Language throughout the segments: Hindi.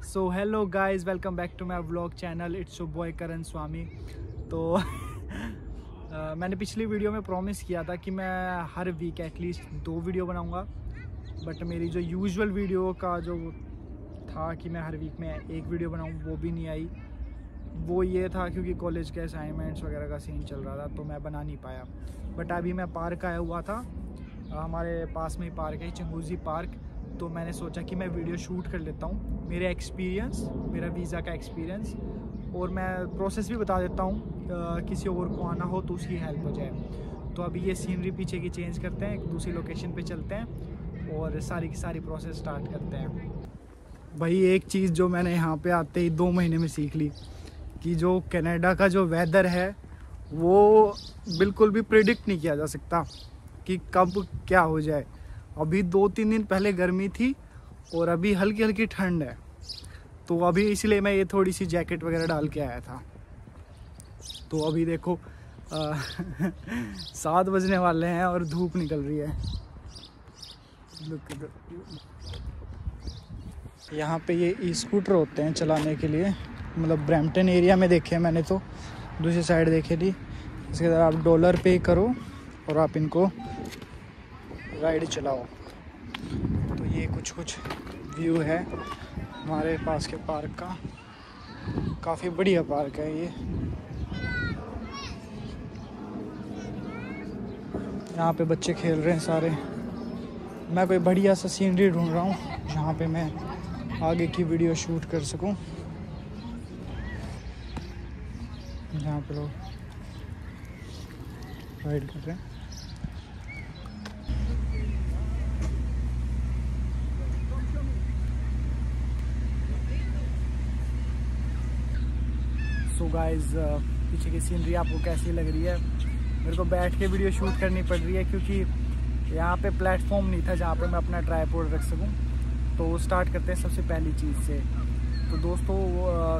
So hello guys, welcome back to my vlog channel. It's your boy Karan Swami. तो मैंने पिछली वीडियो में प्रॉमिस किया था कि मैं हर वीक एटलीस्ट 2 वीडियो बनाऊंगा, बट मेरी जो यूजुअल वीडियो का जो था कि मैं हर वीक में 1 वीडियो बनाऊं, वो भी नहीं आई। वो ये था क्योंकि कॉलेज के असाइनमेंट्स वगैरह का सीन चल रहा था, तो मैं बना नहीं पाया। बट अभी मैं पार्क आया हुआ था, हमारे पास में ही पार्क है, चंगुजी पार्क। तो मैंने सोचा कि मैं वीडियो शूट कर लेता हूँ, मेरे एक्सपीरियंस, मेरा वीज़ा का एक्सपीरियंस, और मैं प्रोसेस भी बता देता हूँ, किसी और को आना हो तो उसकी हेल्प हो जाए। तो अभी ये सीनरी पीछे की चेंज करते हैं, एक दूसरी लोकेशन पे चलते हैं और सारी की सारी प्रोसेस स्टार्ट करते हैं। भाई एक चीज़ जो मैंने यहाँ पे आते ही 2 महीने में सीख ली कि जो कनाडा का जो वेदर है वो बिल्कुल भी प्रिडिक्ट नहीं किया जा सकता कि कब क्या हो जाए। अभी 2-3 दिन पहले गर्मी थी और अभी हल्की हल्की ठंड है, तो अभी इसलिए मैं ये थोड़ी सी जैकेट वगैरह डाल के आया था। तो अभी देखो 7 बजने वाले हैं और धूप निकल रही है। यहाँ पे ये ई स्कूटर होते हैं चलाने के लिए, मतलब ब्रैम्पटन एरिया में देखे हैं मैंने, तो दूसरी साइड देखे थी। इसके बाद आप डॉलर पे करो और आप इनको राइड चलाओ। तो ये कुछ व्यू है हमारे पास के पार्क का। काफ़ी बढ़िया पार्क है ये। यहाँ पे बच्चे खेल रहे हैं सारे। मैं कोई बढ़िया सा सीनरी ढूंढ रहा हूँ जहाँ पे मैं आगे की वीडियो शूट कर सकूँ। यहाँ पे लोग राइड कर रहे हैं। सो गाइस, पीछे की सीनरी आपको कैसी लग रही है? मेरे को बैठ के वीडियो शूट करनी पड़ रही है क्योंकि यहाँ पे प्लेटफॉर्म नहीं था जहाँ पे मैं अपना ट्राइपॉड रख सकूँ। तो स्टार्ट करते हैं सबसे पहली चीज़ से। तो दोस्तों,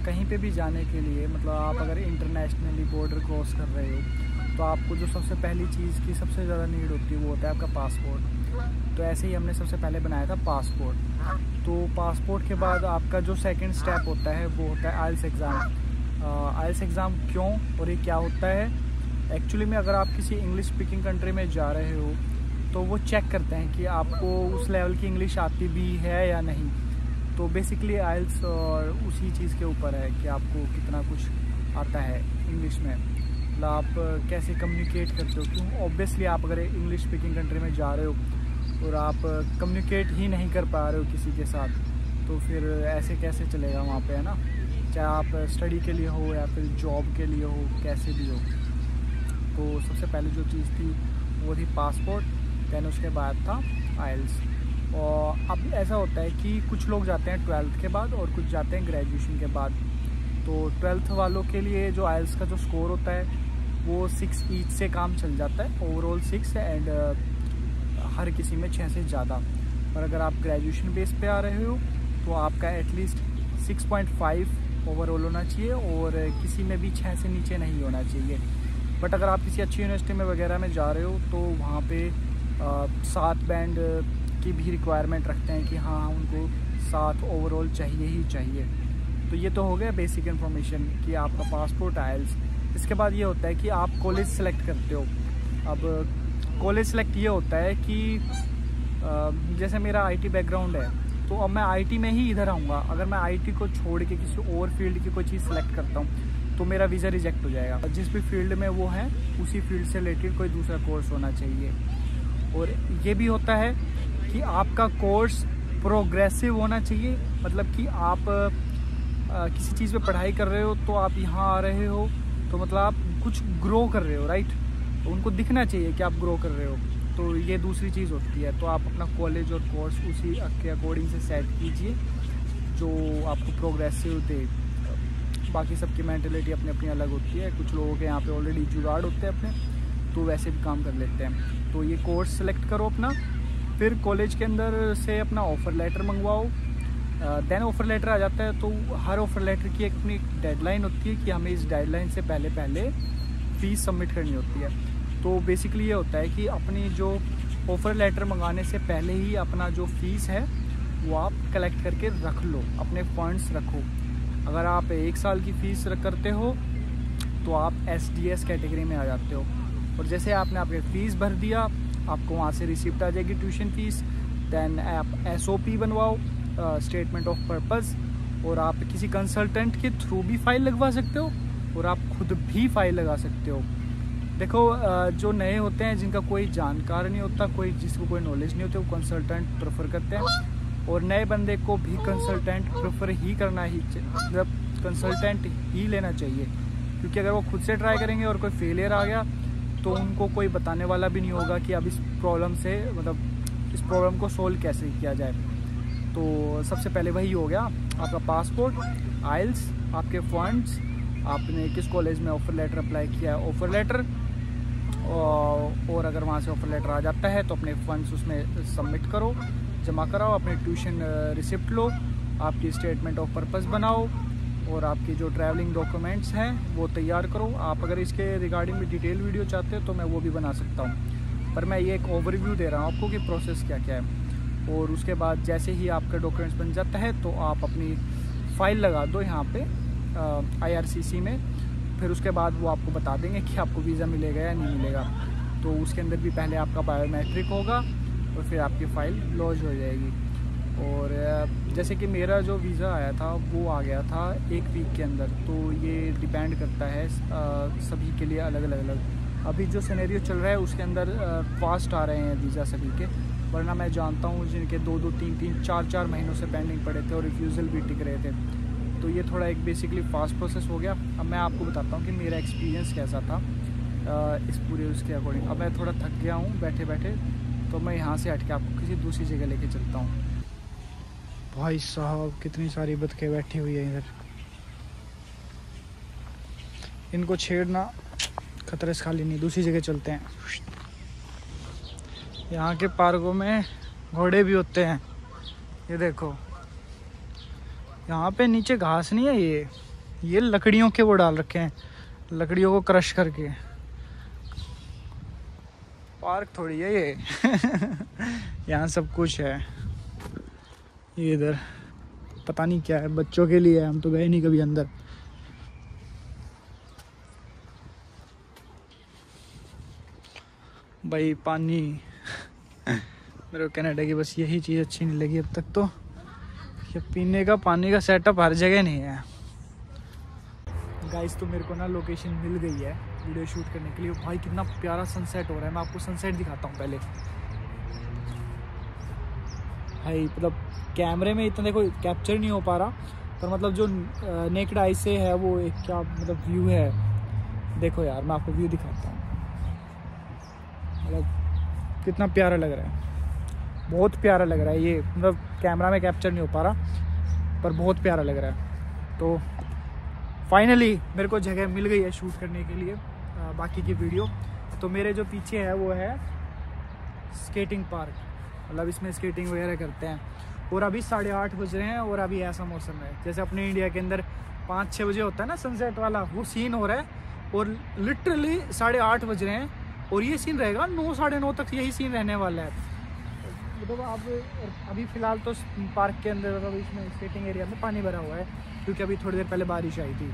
कहीं पे भी जाने के लिए, मतलब आप अगर इंटरनेशनली बॉर्डर क्रॉस कर रहे हो तो आपको जो सबसे पहली चीज़ की सबसे ज़्यादा नीड होती है वो होता है आपका पासपोर्ट। तो ऐसे ही हमने सबसे पहले बनाया था पासपोर्ट। तो पासपोर्ट के बाद आपका जो सेकंड स्टेप होता है वो होता है आइल्स एग्ज़ाम। आइल्स एग्ज़ाम क्यों और ये क्या होता है? एक्चुअली में अगर आप किसी इंग्लिश स्पीकिंग कंट्री में जा रहे हो तो वो चेक करते हैं कि आपको उस लेवल की इंग्लिश आती भी है या नहीं। तो बेसिकली आइल्स उसी चीज़ के ऊपर है कि आपको कितना कुछ आता है इंग्लिश में, मतलब आप कैसे कम्युनिकेट करते हो। क्यों? ऑब्वियसली आप अगर इंग्लिश स्पीकिंग कंट्री में जा रहे हो और आप कम्युनिकेट ही नहीं कर पा रहे हो किसी के साथ, तो फिर ऐसे कैसे चलेगा वहाँ पे, है ना? चाहे आप स्टडी के लिए हो या फिर जॉब के लिए हो, कैसे भी हो। तो सबसे पहले जो चीज़ थी वो थी पासपोर्ट, दैन उसके बाद था आइल्स। और अब ऐसा होता है कि कुछ लोग जाते हैं 12th के बाद और कुछ जाते हैं ग्रेजुएशन के बाद। तो 12th वालों के लिए जो आइल्स का जो स्कोर होता है वो 6 ईच से काम चल जाता है, ओवरऑल 6 एंड हर किसी में 6 से ज़्यादा। और अगर आप ग्रेजुएशन बेस पे आ रहे हो तो आपका एटलीस्ट 6.5 ओवरऑल होना चाहिए और किसी में भी 6 से नीचे नहीं होना चाहिए। बट अगर आप किसी अच्छी यूनिवर्सिटी में वगैरह में जा रहे हो तो वहाँ पे 7 बैंड की भी रिक्वायरमेंट रखते हैं कि हाँ उनको 7 ओवरऑल चाहिए ही चाहिए। तो ये तो हो गया बेसिक इन्फॉर्मेशन कि आपका पासपोर्ट आइल्स। इसके बाद ये होता है कि आप कॉलेज सेलेक्ट करते हो। अब कॉलेज सेलेक्ट ये होता है कि जैसे मेरा आईटी बैकग्राउंड है तो अब मैं आईटी में ही इधर आऊँगा। अगर मैं आईटी को छोड़ के किसी और फील्ड की कोई चीज़ सेलेक्ट करता हूँ तो मेरा वीज़ा रिजेक्ट हो जाएगा। जिस भी फील्ड में वो है उसी फील्ड से रिलेटेड कोई दूसरा कोर्स होना चाहिए। और ये भी होता है कि आपका कोर्स प्रोग्रेसिव होना चाहिए, मतलब कि आप किसी चीज़ पे पढ़ाई कर रहे हो तो आप यहाँ आ रहे हो तो मतलब आप कुछ ग्रो कर रहे हो, राइट? तो उनको दिखना चाहिए कि आप ग्रो कर रहे हो। तो ये दूसरी चीज़ होती है। तो आप अपना कॉलेज और कोर्स उसी के अकॉर्डिंग से सेट कीजिए जो आपको प्रोग्रेसिव दे। बाकी सबकी मेंटलिटी अपनी अपनी अलग होती है। कुछ लोगों के यहाँ पे ऑलरेडी जुगाड़ होते हैं अपने, तो वैसे भी काम कर लेते हैं। तो ये कोर्स सेलेक्ट करो अपना, फिर कॉलेज के अंदर से अपना ऑफ़र लेटर मंगवाओ। देन ऑफ़र लेटर आ जाता है तो हर ऑफ़र लेटर की एक अपनी डेडलाइन होती है कि हमें इस डेडलाइन से पहले फ़ीस सबमिट करनी होती है। तो बेसिकली ये होता है कि अपनी जो ऑफ़र लेटर मंगाने से पहले ही अपना जो फ़ीस है वो आप कलेक्ट करके रख लो, अपने फंड्स रखो। अगर आप 1 साल की फ़ीस करते हो तो आप SDS कैटेगरी में आ जाते हो, और जैसे आपने आपके फ़ीस भर दिया, आपको वहाँ से रिसिप्ट आ जाएगी ट्यूशन फ़ीस। दैन आप SOP बनवाओ, स्टेटमेंट ऑफ पर्पज़, और आप किसी कंसल्टेंट के थ्रू भी फ़ाइल लगवा सकते हो और आप खुद भी फ़ाइल लगा सकते हो। देखो जो नए होते हैं, जिनका कोई जानकार नहीं होता, जिसको कोई नॉलेज नहीं होती, वो कंसल्टेंट प्रेफर करते हैं, और नए बंदे को भी कंसल्टेंट प्रेफर ही करना ही, मतलब कंसल्टेंट ही लेना चाहिए, क्योंकि अगर वो खुद से ट्राई करेंगे और कोई फेलियर आ गया तो उनको कोई बताने वाला भी नहीं होगा कि अब इस प्रॉब्लम से, मतलब इस प्रॉब्लम को सोल्व कैसे किया जाए। तो सबसे पहले वही हो गया आपका पासपोर्ट, आइल्स, आपके फंड्स, आपने किस कॉलेज में ऑफ़र लेटर अप्लाई किया है, ऑफ़र लेटर, और अगर वहाँ से ऑफ़र लेटर आ जाता है तो अपने फंड्स उसमें सबमिट करो, जमा कराओ, अपने ट्यूशन रिसिप्ट लो, आपकी स्टेटमेंट ऑफ पर्पज़ बनाओ, और आपकी जो ट्रैवलिंग डॉक्यूमेंट्स हैं वो तैयार करो। आप अगर इसके रिगार्डिंग में डिटेल वीडियो चाहते हो तो मैं वो भी बना सकता हूँ, पर मैं ये एक ओवरव्यू दे रहा हूँ आपको कि प्रोसेस क्या क्या है। और उसके बाद जैसे ही आपका डॉक्यूमेंट्स बन जाता है तो आप अपनी फ़ाइल लगा दो यहाँ पे IRCC में। फिर उसके बाद वो आपको बता देंगे कि आपको वीज़ा मिलेगा या नहीं मिलेगा। तो उसके अंदर भी पहले आपका बायोमेट्रिक होगा और फिर आपकी फ़ाइल लॉन्च हो जाएगी। और जैसे कि मेरा जो वीज़ा आया था वो आ गया था 1 वीक के अंदर, तो ये डिपेंड करता है सभी के लिए अलग अलग। अभी जो सिनेरियो चल रहा है उसके अंदर फास्ट आ रहे हैं वीज़ा सभी के, वरना मैं जानता हूँ जिनके 2-2, 3-3, 4-4 महीनों से पेंडिंग पड़े थे और रिफ्यूज़ल भी टिक रहे थे। तो ये थोड़ा एक बेसिकली फ़ास्ट प्रोसेस हो गया। अब मैं आपको बताता हूँ कि मेरा एक्सपीरियंस कैसा था इस पूरे उसके अकॉर्डिंग। अब मैं थोड़ा थक गया हूँ बैठे बैठे, तो मैं यहाँ से हट के आपको किसी दूसरी जगह लेके चलता हूँ। भाई साहब कितनी सारी बतखें बैठी हुई है इधर, इनको छेड़ना खतरे से खाली नहीं। दूसरी जगह चलते हैं। यहाँ के पार्कों में घोड़े भी होते हैं, ये देखो। यहाँ पे नीचे घास नहीं है, ये लकड़ियों के वो डाल रखे हैं, लकड़ियों को क्रश करके। पार्क थोड़ी है ये यहाँ सब कुछ है। ये इधर पता नहीं क्या है, बच्चों के लिए है, हम तो गए नहीं कभी अंदर। भाई पानी मेरे को कनाडा की बस यही चीज़ अच्छी नहीं लगी अब तक, तो ये पीने का पानी का सेटअप हर जगह नहीं है। गाइस तो मेरे को ना लोकेशन मिल गई है वीडियो शूट करने के लिए। भाई कितना प्यारा सनसेट हो रहा है, मैं आपको सनसेट दिखाता हूँ पहले। भाई मतलब कैमरे में इतना देखो कैप्चर नहीं हो पा रहा, पर मतलब जो नेकेड आई से है वो एक क्या मतलब व्यू है। देखो यार मैं आपको व्यू दिखाता हूँ, मतलब कितना प्यारा लग रहा है, बहुत प्यारा लग रहा है। ये मतलब कैमरा में कैप्चर नहीं हो पा रहा, पर बहुत प्यारा लग रहा है। तो फाइनली मेरे को जगह मिल गई है शूट करने के लिए बाकी की वीडियो। तो मेरे जो पीछे है वो है स्केटिंग पार्क, मतलब इसमें स्केटिंग वगैरह करते हैं। और अभी 8:30 बज रहे हैं और अभी ऐसा मौसम है जैसे अपने इंडिया के अंदर 5-6 बजे होता है ना सनसेट वाला, वो सीन हो रहा है। और लिटरली 8:30 बज रहे हैं और ये सीन रहेगा 9-9:30 तक, यही सीन रहने वाला है। मतलब आप अभी फ़िलहाल तो पार्क के अंदर मतलब इसमें स्केटिंग एरिया में पानी भरा हुआ है, क्योंकि अभी थोड़ी देर पहले बारिश आई थी।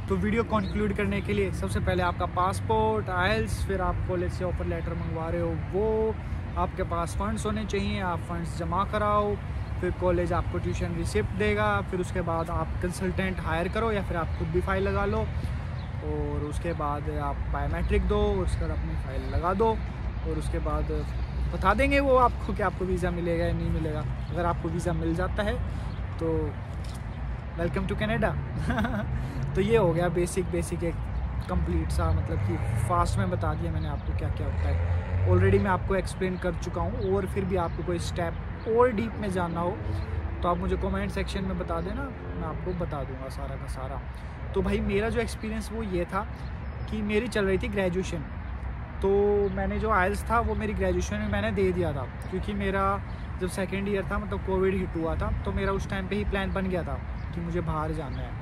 तो वीडियो कंक्लूड करने के लिए सबसे पहले आपका पासपोर्ट, आइल्स, फिर आप कॉलेज से ऑफर लेटर मंगवा रहे हो वो, आपके पास फंड्स होने चाहिए, आप फंड्स जमा कराओ, फिर कॉलेज आपको ट्यूशन रिसिप्ट देगा, फिर उसके बाद आप कंसल्टेंट हायर करो या फिर आप खुद भी फ़ाइल लगा लो, और उसके बाद आप बायोमेट्रिक दो, उसके बाद अपनी फ़ाइल लगा दो, और उसके बाद बता देंगे वो आपको कि आपको वीज़ा मिलेगा या नहीं मिलेगा। अगर आपको वीज़ा मिल जाता है तो वेलकम टू कनाडा तो ये हो गया बेसिक एक कंप्लीट सा, मतलब कि फास्ट में बता दिया मैंने आपको क्या क्या होता है। ऑलरेडी मैं आपको एक्सप्लेन कर चुका हूँ, और फिर भी आपको कोई स्टेप और डीप में जानना हो तो आप मुझे कमेंट सेक्शन में बता देना, मैं आपको बता दूँगा सारा का सारा। तो भाई मेरा जो एक्सपीरियंस वो ये था कि मेरी चल रही थी ग्रेजुएशन, तो मैंने जो आइल्स था वो मेरी ग्रेजुएशन में मैंने दे दिया था, क्योंकि मेरा जब सेकेंड ईयर था मतलब कोविड हिट हुआ था, तो मेरा उस टाइम पे ही प्लान बन गया था कि मुझे बाहर जाना है।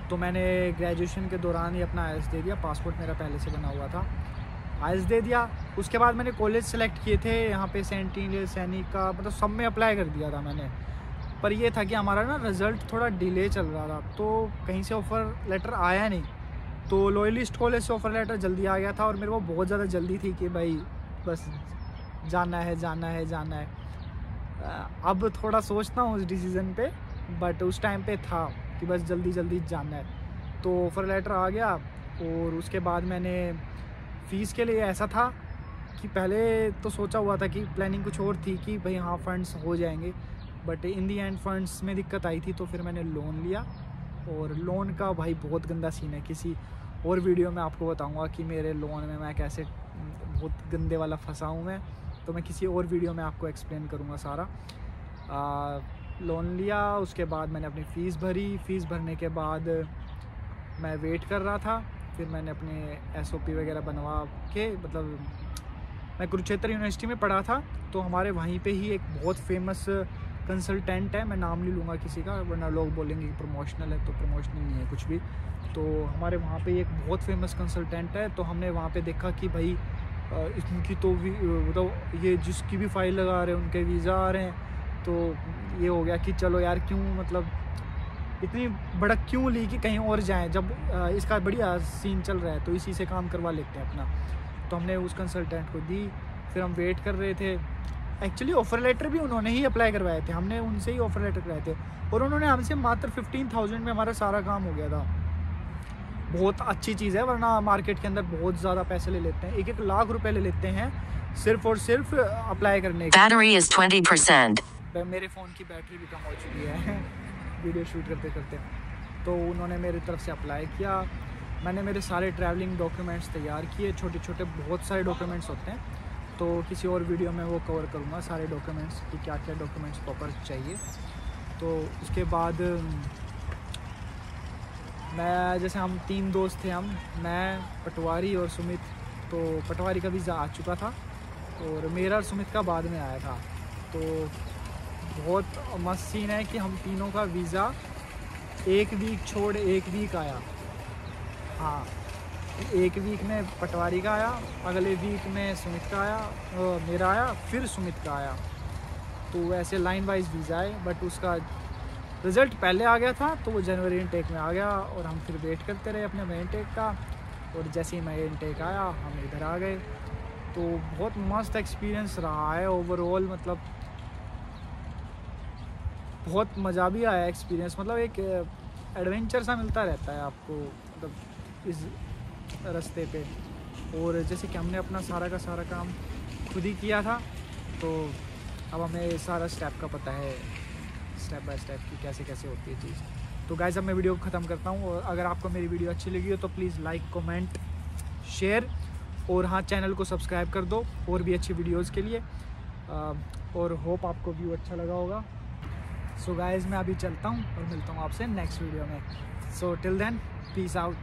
तो मैंने ग्रेजुएशन के दौरान ही अपना आइल्स दे दिया, पासपोर्ट मेरा पहले से बना हुआ था। आइल्स दे दिया। उसके बाद मैंने कॉलेज सेलेक्ट किए थे यहाँ पे, सेंटिनल, सैनिक का, मतलब सब में अप्लाई कर दिया था मैंने। पर ये था कि हमारा ना रिज़ल्ट थोड़ा डिले चल रहा था, तो कहीं से ऑफ़र लेटर आया नहीं। तो लॉयलिस्ट कॉलेज से ऑफ़र लेटर जल्दी आ गया था और मेरे को बहुत ज़्यादा जल्दी थी कि भाई बस जाना है जाना है जाना है। अब थोड़ा सोचता हूँ उस डिसीज़न पे, बट उस टाइम पे था कि बस जल्दी जल्दी जाना है। तो ऑफ़र लेटर आ गया और उसके बाद मैंने फ़ीस के लिए ऐसा था कि पहले तो सोचा हुआ था कि प्लानिंग कुछ और थी कि भाई हाँ फ़ंड्स हो जाएंगे, but in the end funds में दिक्कत आई थी। तो फिर मैंने लोन लिया और लोन का भाई बहुत गंदा सीन है। किसी और वीडियो में आपको बताऊंगा कि मेरे लोन में मैं कैसे बहुत गंदे वाला फंसा हूँ मैं, तो मैं किसी और वीडियो में आपको एक्सप्लेन करूँगा सारा। लोन लिया, उसके बाद मैंने अपनी फ़ीस भरी। फ़ीस भरने के बाद मैं वेट कर रहा था। फिर मैंने अपने SOP वगैरह बनवा के, मतलब मैं कुरुक्षेत्र यूनिवर्सिटी में पढ़ा था, तो हमारे वहीं पे ही एक बहुत फेमस कंसल्टेंट है, मैं नाम नहीं लूँगा किसी का वरना लोग बोलेंगे कि प्रमोशनल है, तो प्रमोशनल नहीं है कुछ भी। तो हमारे वहाँ पे एक बहुत फेमस कंसल्टेंट है, तो हमने वहाँ पे देखा कि भाई इनकी तो मतलब ये जिसकी भी फाइल लगा रहे हैं उनके वीज़ा आ रहे हैं। तो ये हो गया कि चलो यार क्यों, मतलब इतनी भड़क क्यों ली कि कहीं और जाएं, जब इसका बढ़िया सीन चल रहा है तो इसी से काम करवा लेते हैं अपना। तो हमने उस कंसल्टेंट को दी। फिर हम वेट कर रहे थे। एक्चुअली ऑफ़र लेटर भी उन्होंने ही अप्लाई करवाए थे, हमने उनसे ही ऑफ़र लेटर करवाए थे और उन्होंने हमसे मात्र 15,000 में हमारा सारा काम हो गया था। बहुत अच्छी चीज़ है, वरना मार्केट के अंदर बहुत ज़्यादा पैसे ले लेते हैं, 1-1 लाख रुपए ले लेते हैं सिर्फ और सिर्फ अप्लाई करने के। Battery is 20%. मेरे फ़ोन की बैटरी भी कम हो चुकी है वीडियो शूट करते करते। तो उन्होंने मेरी तरफ से अप्लाई किया। मैंने मेरे सारे ट्रैवलिंग डॉक्यूमेंट्स तैयार किए, छोटे छोटे बहुत सारे डॉक्यूमेंट्स होते हैं, तो किसी और वीडियो में वो कवर करूँगा सारे डॉक्यूमेंट्स कि क्या क्या डॉक्यूमेंट्स प्रॉपर चाहिए। तो उसके बाद मैं, जैसे हम 3 दोस्त थे, मैं, पटवारी और सुमित। तो पटवारी का वीज़ा आ चुका था और मेरा और सुमित का बाद में आया था। तो बहुत मस्त सीन है कि हम तीनों का वीज़ा 1 वीक छोड़ 1 वीक आया। हाँ, 1 वीक में पटवारी का आया, अगले वीक में सुमित का आया, मेरा आया, फिर सुमित का आया। तो वैसे लाइन वाइज वीज़ा आए, बट उसका रिज़ल्ट पहले आ गया था, तो वो जनवरी इनटेक में आ गया और हम फिर वेट करते रहे अपने मई इनटेक का। और जैसे ही मई इनटेक आया हम इधर आ गए। तो बहुत मस्त एक्सपीरियंस रहा है ओवरऑल, मतलब बहुत मज़ा भी आया एक्सपीरियंस, मतलब एक एडवेंचर सा मिलता रहता है आपको, मतलब इस रास्ते पे। और जैसे कि हमने अपना सारा का सारा काम खुद ही किया था, तो अब हमें सारा स्टेप का पता है, स्टेप बाय स्टेप की कैसे कैसे होती है चीज़। तो गाइस अब मैं वीडियो को ख़त्म करता हूँ, और अगर आपको मेरी वीडियो अच्छी लगी हो तो प्लीज़ लाइक, कमेंट, शेयर और हाँ चैनल को सब्सक्राइब कर दो और भी अच्छी वीडियोज़ के लिए। और होप आपको व्यू अच्छा लगा होगा। सो गाइस मैं अभी चलता हूँ और मिलता हूँ आपसे नेक्स्ट वीडियो में। So till then, peace out.